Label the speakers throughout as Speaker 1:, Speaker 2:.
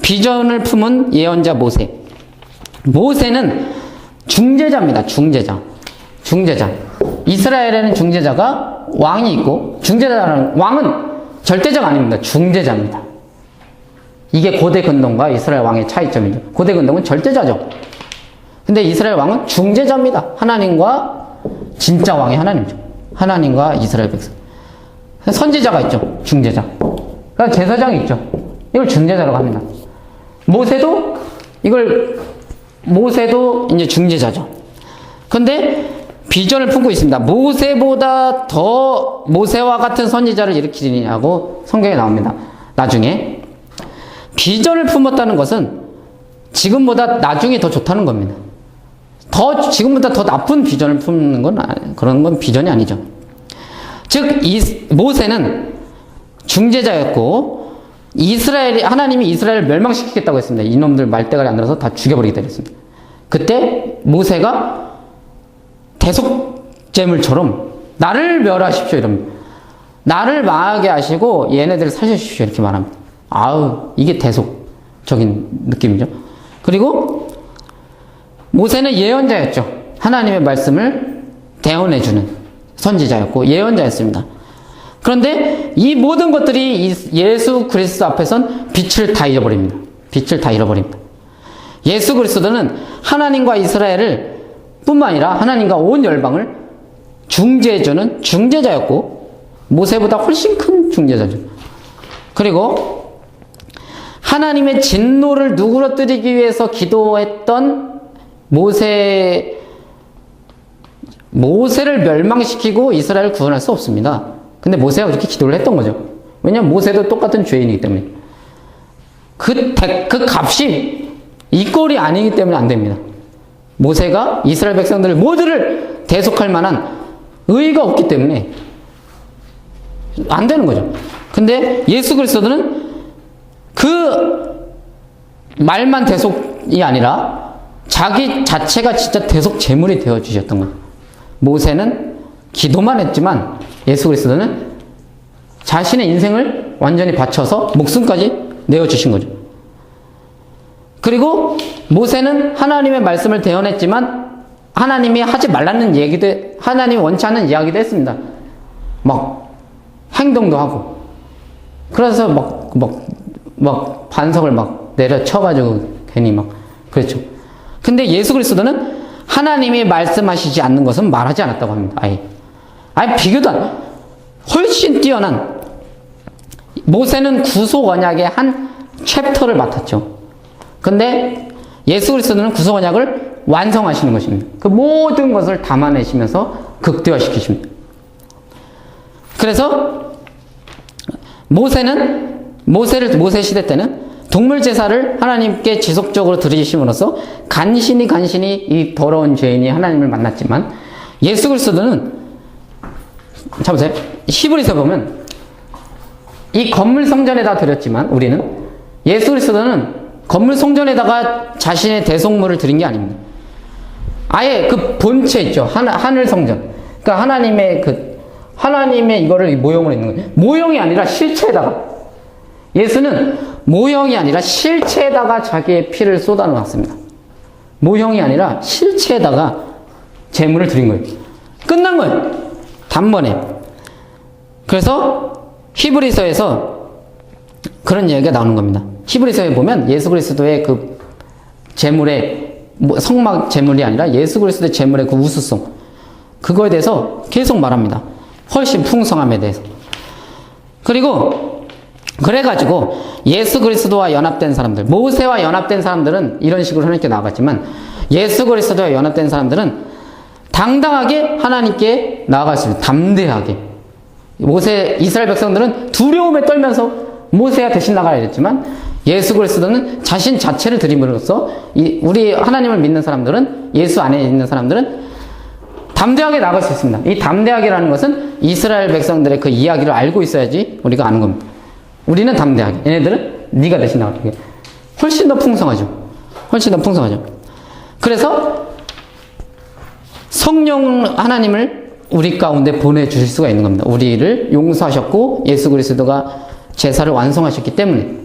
Speaker 1: 비전을 품은 예언자 모세. 모세는 중재자입니다. 중재자. 이스라엘에는 중재자가 왕이 있고, 중재자라는 왕은 절대자가 아닙니다. 중재자입니다. 이게 고대 근동과 이스라엘 왕의 차이점이죠. 고대 근동은 절대자죠. 근데 이스라엘 왕은 중재자입니다. 하나님과 진짜 왕이 하나님이죠. 하나님과 이스라엘 백성. 선지자가 있죠. 중재자. 그러니까 제사장이 있죠. 이걸 중재자라고 합니다. 모세도 이제 중재자죠. 근데 비전을 품고 있습니다. 모세보다 더 모세와 같은 선지자를 일으키느냐고 성경에 나옵니다. 나중에 비전을 품었다는 것은 지금보다 나중에 더 좋다는 겁니다. 지금보다 더 나쁜 비전을 품는 건 그런 건 비전이 아니죠. 즉 모세는 중재자였고 하나님이 이스라엘을 멸망시키겠다고 했습니다. 이놈들 말대가리 안 들어서 다 죽여버리겠다 했습니다. 그때 모세가 대속제물처럼 나를 멸하십시오 이럽니다. 나를 망하게 하시고 얘네들을 살려주십시오 이렇게 말합니다. 이게 대속적인 느낌이죠. 그리고 모세는 예언자였죠. 하나님의 말씀을 대언해주는 선지자였고 예언자였습니다. 그런데 이 모든 것들이 예수 그리스도 앞에선 빛을 다 잃어버립니다. 예수 그리스도는 하나님과 이스라엘을 뿐만 아니라 하나님과 온 열방을 중재해주는 중재자였고 모세보다 훨씬 큰 중재자죠. 그리고 하나님의 진노를 누그러뜨리기 위해서 기도했던 모세를 멸망시키고 이스라엘을 구원할 수 없습니다. 근데 모세가 그렇게 기도를 했던 거죠. 왜냐하면 모세도 똑같은 죄인이기 때문에. 그 값이 이 꼴이 아니기 때문에 안 됩니다. 모세가 이스라엘 백성들 모두를 대속할 만한 의의가 없기 때문에 안 되는 거죠. 근데 예수 그리스도는 그 말만 대속이 아니라 자기 자체가 진짜 대속 제물이 되어 주셨던 거죠. 모세는 기도만 했지만 예수 그리스도는 자신의 인생을 완전히 바쳐서 목숨까지 내어주신 거죠. 그리고 모세는 하나님의 말씀을 대언했지만 하나님이 하지 말라는 얘기도, 하나님이 원치 않는 이야기도 했습니다. 막 행동도 하고 그래서 막 반석을 막 내려쳐가지고 괜히 막 그랬죠. 근데 예수 그리스도는 하나님이 말씀하시지 않는 것은 말하지 않았다고 합니다. 아예 비교도 훨씬 뛰어난, 모세는 구속 언약의 한 챕터를 맡았죠. 근데 예수 그리스도는 구속 언약을 완성하시는 것입니다. 그 모든 것을 담아내시면서 극대화시키십니다. 그래서 모세 시대 때는 동물 제사를 하나님께 지속적으로 드리심으로써 간신히 이 더러운 죄인이 하나님을 만났지만 예수 그리스도는, 잡으세요. 히브리서 보면 이 건물 성전에다 드렸지만 우리는, 예수 그리스도는 건물 성전에다가 자신의 대속물을 드린 게 아닙니다. 아예 그 본체 있죠. 하늘 성전. 그러니까 하나님의 이거를 모형으로 있는 거예요. 모형이 아니라 실체에다가. 예수는 모형이 아니라 실체에다가 자기의 피를 쏟아 놓았습니다. 모형이 아니라 실체에다가 제물을 드린 거예요. 끝난 거예요. 단번에. 그래서 히브리서에서 그런 얘기가 나오는 겁니다. 히브리서에 보면 예수 그리스도의 그 제물의 성막 제물이 아니라 예수 그리스도의 제물의 그 우수성, 그거에 대해서 계속 말합니다. 훨씬 풍성함에 대해서. 그리고 그래가지고 예수 그리스도와 연합된 사람들, 모세와 연합된 사람들은 이런 식으로 하나님께 나아갔지만 예수 그리스도와 연합된 사람들은 당당하게 하나님께 나아갈 수 있습니다. 담대하게. 이스라엘 백성들은 두려움에 떨면서 모세가 대신 나가야 했지만 예수 그리스도는 자신 자체를 드림으로써 우리 하나님을 믿는 사람들은, 예수 안에 있는 사람들은 담대하게 나갈 수 있습니다. 이 담대하게라는 것은 이스라엘 백성들의 그 이야기를 알고 있어야지 우리가 아는 겁니다. 우리는 담대하게, 얘네들은 네가 대신 나가게. 훨씬 더 풍성하죠. 그래서 성령 하나님을 우리 가운데 보내주실 수가 있는 겁니다. 우리를 용서하셨고 예수 그리스도가 제사를 완성하셨기 때문에.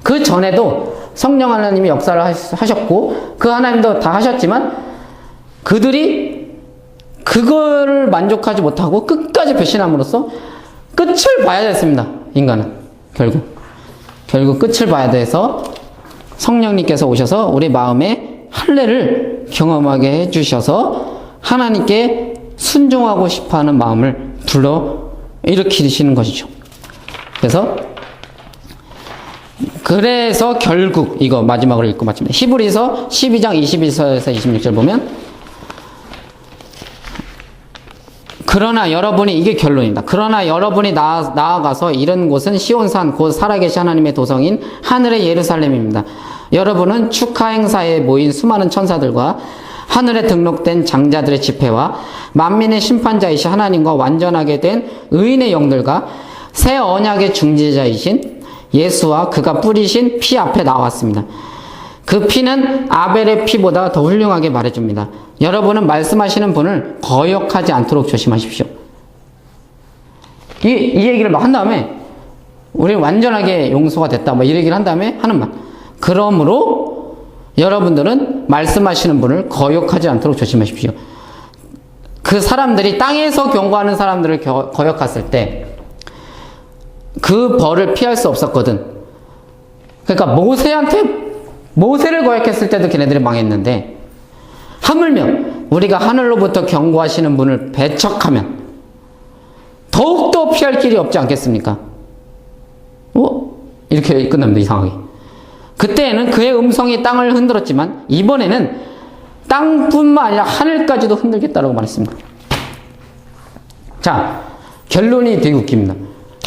Speaker 1: 그 전에도 성령 하나님이 역사를 하셨고 그 하나님도 다 하셨지만 그들이 그거를 만족하지 못하고 끝까지 배신함으로써 끝을 봐야 됐습니다. 인간은 결국 끝을 봐야 돼서 성령님께서 오셔서 우리 마음에 할례를 경험하게 해주셔서 하나님께 순종하고 싶어하는 마음을 불러일으키시는 것이죠. 그래서 결국 이거 마지막으로 읽고 마칩니다. 히브리서 12장 21절에서 26절 보면 그러나 여러분이 이게 결론입니다. 그러나 여러분이 나아가서 이른 곳은 시온산 곧 살아계신 하나님의 도성인 하늘의 예루살렘입니다. 여러분은 축하 행사에 모인 수많은 천사들과 하늘에 등록된 장자들의 집회와 만민의 심판자이신 하나님과 완전하게 된 의인의 영들과 새 언약의 중지자이신 예수와 그가 뿌리신 피 앞에 나왔습니다. 그 피는 아벨의 피보다 더 훌륭하게 말해줍니다. 여러분은 말씀하시는 분을 거역하지 않도록 조심하십시오. 이 얘기를 막 한 다음에 우리는 완전하게 용서가 됐다 이 얘기를 한 다음에 하는 말. 그러므로 여러분들은 말씀하시는 분을 거역하지 않도록 조심하십시오. 그 사람들이 땅에서 경고하는 사람들을 거역했을 때 그 벌을 피할 수 없었거든. 그러니까 모세를 거역했을 때도 걔네들이 망했는데 하물며 우리가 하늘로부터 경고하시는 분을 배척하면 더욱더 피할 길이 없지 않겠습니까? 이렇게 끝납니다. 이상하게. 그때에는 그의 음성이 땅을 흔들었지만 이번에는 땅뿐만 아니라 하늘까지도 흔들겠다라고 말했습니다. 자, 결론이 되게 웃깁니다.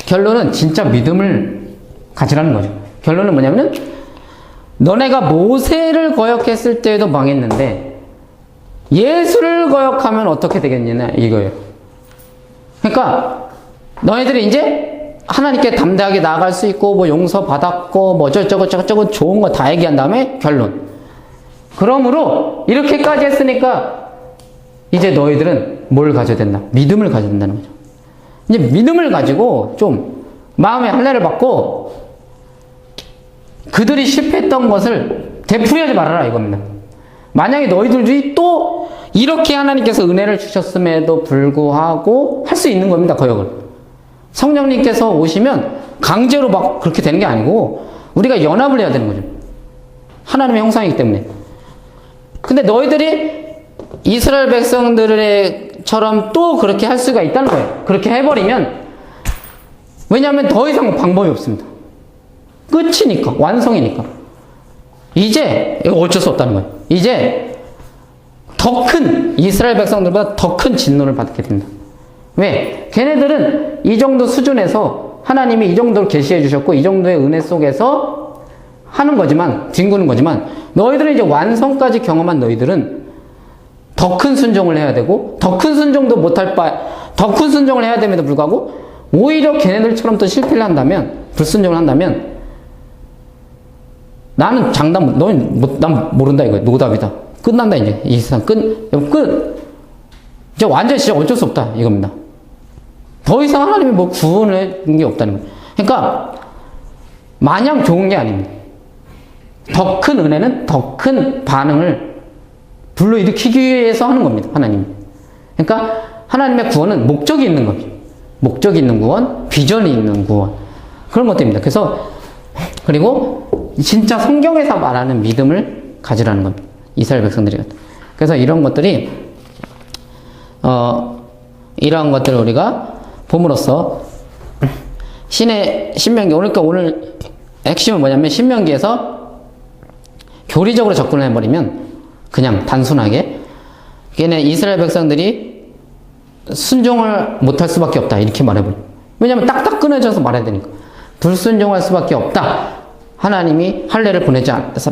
Speaker 1: 결론은 진짜 믿음을 가지라는 거죠. 결론은 뭐냐면은 너네가 모세를 거역했을 때에도 망했는데 예수를 거역하면 어떻게 되겠느냐 이거예요. 그러니까 너희들이 이제 하나님께 담대하게 나아갈 수 있고 용서 받았고 어쩌고저쩌고 좋은 거 다 얘기한 다음에 결론. 그러므로 이렇게까지 했으니까 이제 너희들은 뭘 가져야 된다? 믿음을 가져야 된다는 거죠. 이제 믿음을 가지고 좀 마음의 할례를 받고 그들이 실패했던 것을 되풀이하지 말아라 이겁니다. 만약에 너희들이 또 이렇게 하나님께서 은혜를 주셨음에도 불구하고 할 수 있는 겁니다. 거역을. 성령님께서 오시면 강제로 막 그렇게 되는 게 아니고 우리가 연합을 해야 되는 거죠. 하나님의 형상이기 때문에. 근데 너희들이 이스라엘 백성들처럼 또 그렇게 할 수가 있다는 거예요. 그렇게 해버리면 왜냐하면 더 이상 방법이 없습니다. 끝이니까. 완성이니까. 이제 어쩔 수 없다는 거예요. 이제 더 큰 이스라엘 백성들보다 더 큰 진노를 받게 됩니다. 왜? 걔네들은 이 정도 수준에서 하나님이 이 정도로 계시해 주셨고 이 정도의 은혜 속에서 하는 거지만 뒹구는 거지만 너희들은 이제 완성까지 경험한 너희들은 더 큰 순종을 해야 되고 더 큰 순종도 못할 더 큰 순종을 해야 됨에도 불구하고 오히려 걔네들처럼 또 실패를 한다면 불순종을 한다면 나는 난 모른다 이거야. 노답이다. 끝난다 이제 이 세상 끝. 이제 완전히 진짜 어쩔 수 없다 이겁니다. 더 이상 하나님이 구원을 해준 게 없다는 거예요. 그러니까 마냥 좋은 게 아닙니다. 더 큰 은혜는 더 큰 반응을 불러일으키기 위해서 하는 겁니다. 하나님. 그러니까 하나님의 구원은 목적이 있는 거죠. 목적이 있는 구원, 비전이 있는 구원. 그런 것들입니다. 그리고 진짜 성경에서 말하는 믿음을 가지라는 겁니다. 이스라엘 백성들이. 그래서 이런 것들이 이러한 것들을 우리가 봄으로써 신명기 오늘 핵심은 뭐냐면 신명기에서 교리적으로 접근을 해버리면 그냥 단순하게 걔네 이스라엘 백성들이 순종을 못할 수밖에 없다 이렇게 말해버려요. 왜냐하면 딱딱 끊어져서 말해야 되니까. 불순종할 수밖에 없다. 하나님이 할례를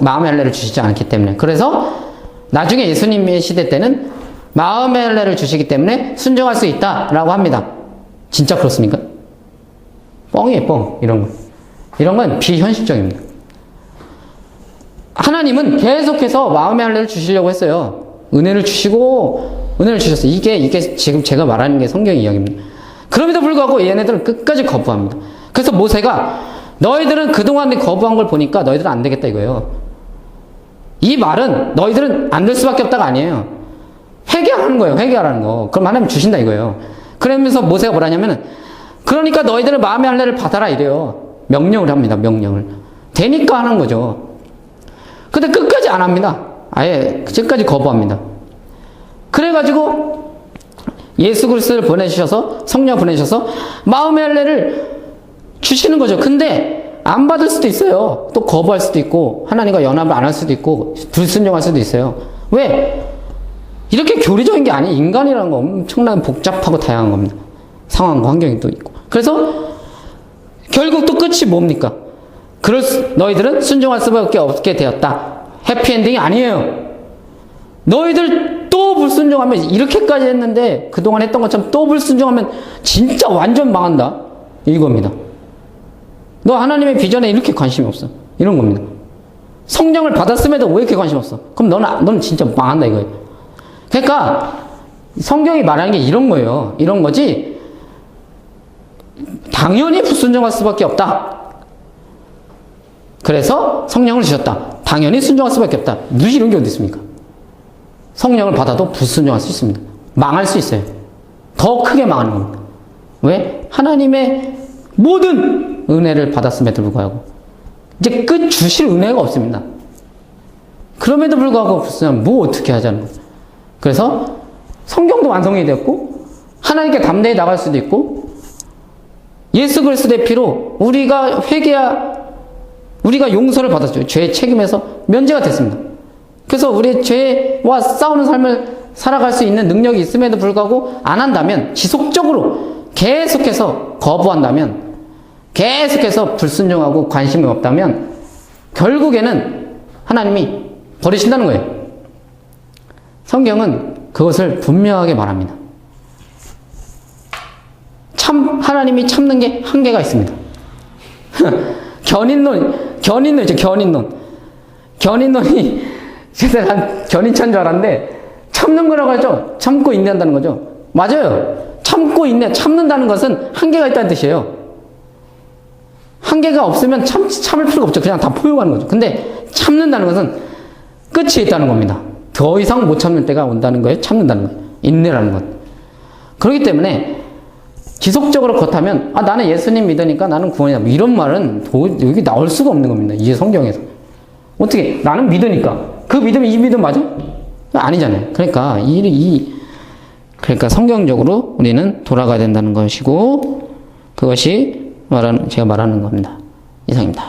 Speaker 1: 마음의 할례를 주시지 않기 때문에. 그래서 나중에 예수님의 시대 때는 마음의 할례를 주시기 때문에 순종할 수 있다라고 합니다. 진짜 그렇습니까? 뻥이에요, 뻥. 이런 건 비현실적입니다. 하나님은 계속해서 마음의 할례를 주시려고 했어요. 은혜를 주셨어요. 이게 지금 제가 말하는 게 성경 이야기입니다. 그럼에도 불구하고 얘네들은 끝까지 거부합니다. 그래서 모세가 너희들은 그동안 거부한 걸 보니까 너희들은 안 되겠다 이거예요. 이 말은 너희들은 안 될 수밖에 없다가 아니에요. 회개하라는 거예요. 회개하라는 거. 그럼 하나님 주신다 이거예요. 그러면서 모세가 뭐라냐면은 그러니까 너희들은 마음의 할례를 받아라 이래요. 명령을 합니다. 명령을. 되니까 하는 거죠. 근데 끝까지 안 합니다. 아예 끝까지 거부합니다. 그래가지고 예수 그리스도를 보내주셔서 성령 보내주셔서 마음의 할례를 주시는 거죠. 근데 안 받을 수도 있어요. 또 거부할 수도 있고 하나님과 연합을 안 할 수도 있고 불순종할 수도 있어요. 왜? 이렇게 교리적인 게 아니 인간이라는 거 엄청나게 복잡하고 다양한 겁니다. 상황과 환경이 또 있고. 그래서 결국 또 끝이 뭡니까? 너희들은 순종할 수밖에 없게 되었다. 해피엔딩이 아니에요. 너희들 또 불순종하면 이렇게까지 했는데 그동안 했던 것처럼 또 불순종하면 진짜 완전 망한다. 이겁니다. 너 하나님의 비전에 이렇게 관심이 없어. 이런 겁니다. 성령을 받았음에도 왜 이렇게 관심 없어? 그럼 너는 진짜 망한다 이거예요. 그러니까 성경이 말하는 게 이런 거예요. 이런 거지. 당연히 불순종할 수밖에 없다. 그래서 성령을 주셨다. 당연히 순종할 수밖에 없다. 무슨 이런 게 어디 있습니까? 성령을 받아도 불순종할 수 있습니다. 망할 수 있어요. 더 크게 망하는 겁니다. 왜? 하나님의 모든 은혜를 받았음에도 불구하고 이제 끝 주실 은혜가 없습니다. 그럼에도 불구하고 불순종하면 뭐 어떻게 하자는 거죠. 그래서 성경도 완성이 되었고 하나님께 담대히 나갈 수도 있고 예수 그리스도의 피로 우리가 우리가 용서를 받았죠. 죄의 책임에서 면제가 됐습니다. 그래서 우리의 죄와 싸우는 삶을 살아갈 수 있는 능력이 있음에도 불구하고 안 한다면 지속적으로 계속해서 거부한다면 계속해서 불순종하고 관심이 없다면 결국에는 하나님이 버리신다는 거예요. 성경은 그것을 분명하게 말합니다. 하나님이 참는 게 한계가 있습니다. 견인론이죠, 견인론. 견인론이, 난 견인차인 줄 알았는데, 참는 거라고 하죠. 참고 인내한다는 거죠. 맞아요. 참고 인내, 참는다는 것은 한계가 있다는 뜻이에요. 한계가 없으면 참을 필요가 없죠. 그냥 다 포용하는 거죠. 근데 참는다는 것은 끝이 있다는 겁니다. 더 이상 못 참는 때가 온다는 거예요. 참는다는 거예요. 인내라는 것. 그렇기 때문에 지속적으로 그렇다면 나는 예수님 믿으니까 나는 구원이다. 이런 말은 여기 나올 수가 없는 겁니다. 이 성경에서. 어떻게 나는 믿으니까 그 믿음이 이 믿음 맞아? 아니잖아요. 그러니까 그러니까 성경적으로 우리는 돌아가야 된다는 것이고 그것이 제가 말하는 겁니다. 이상입니다.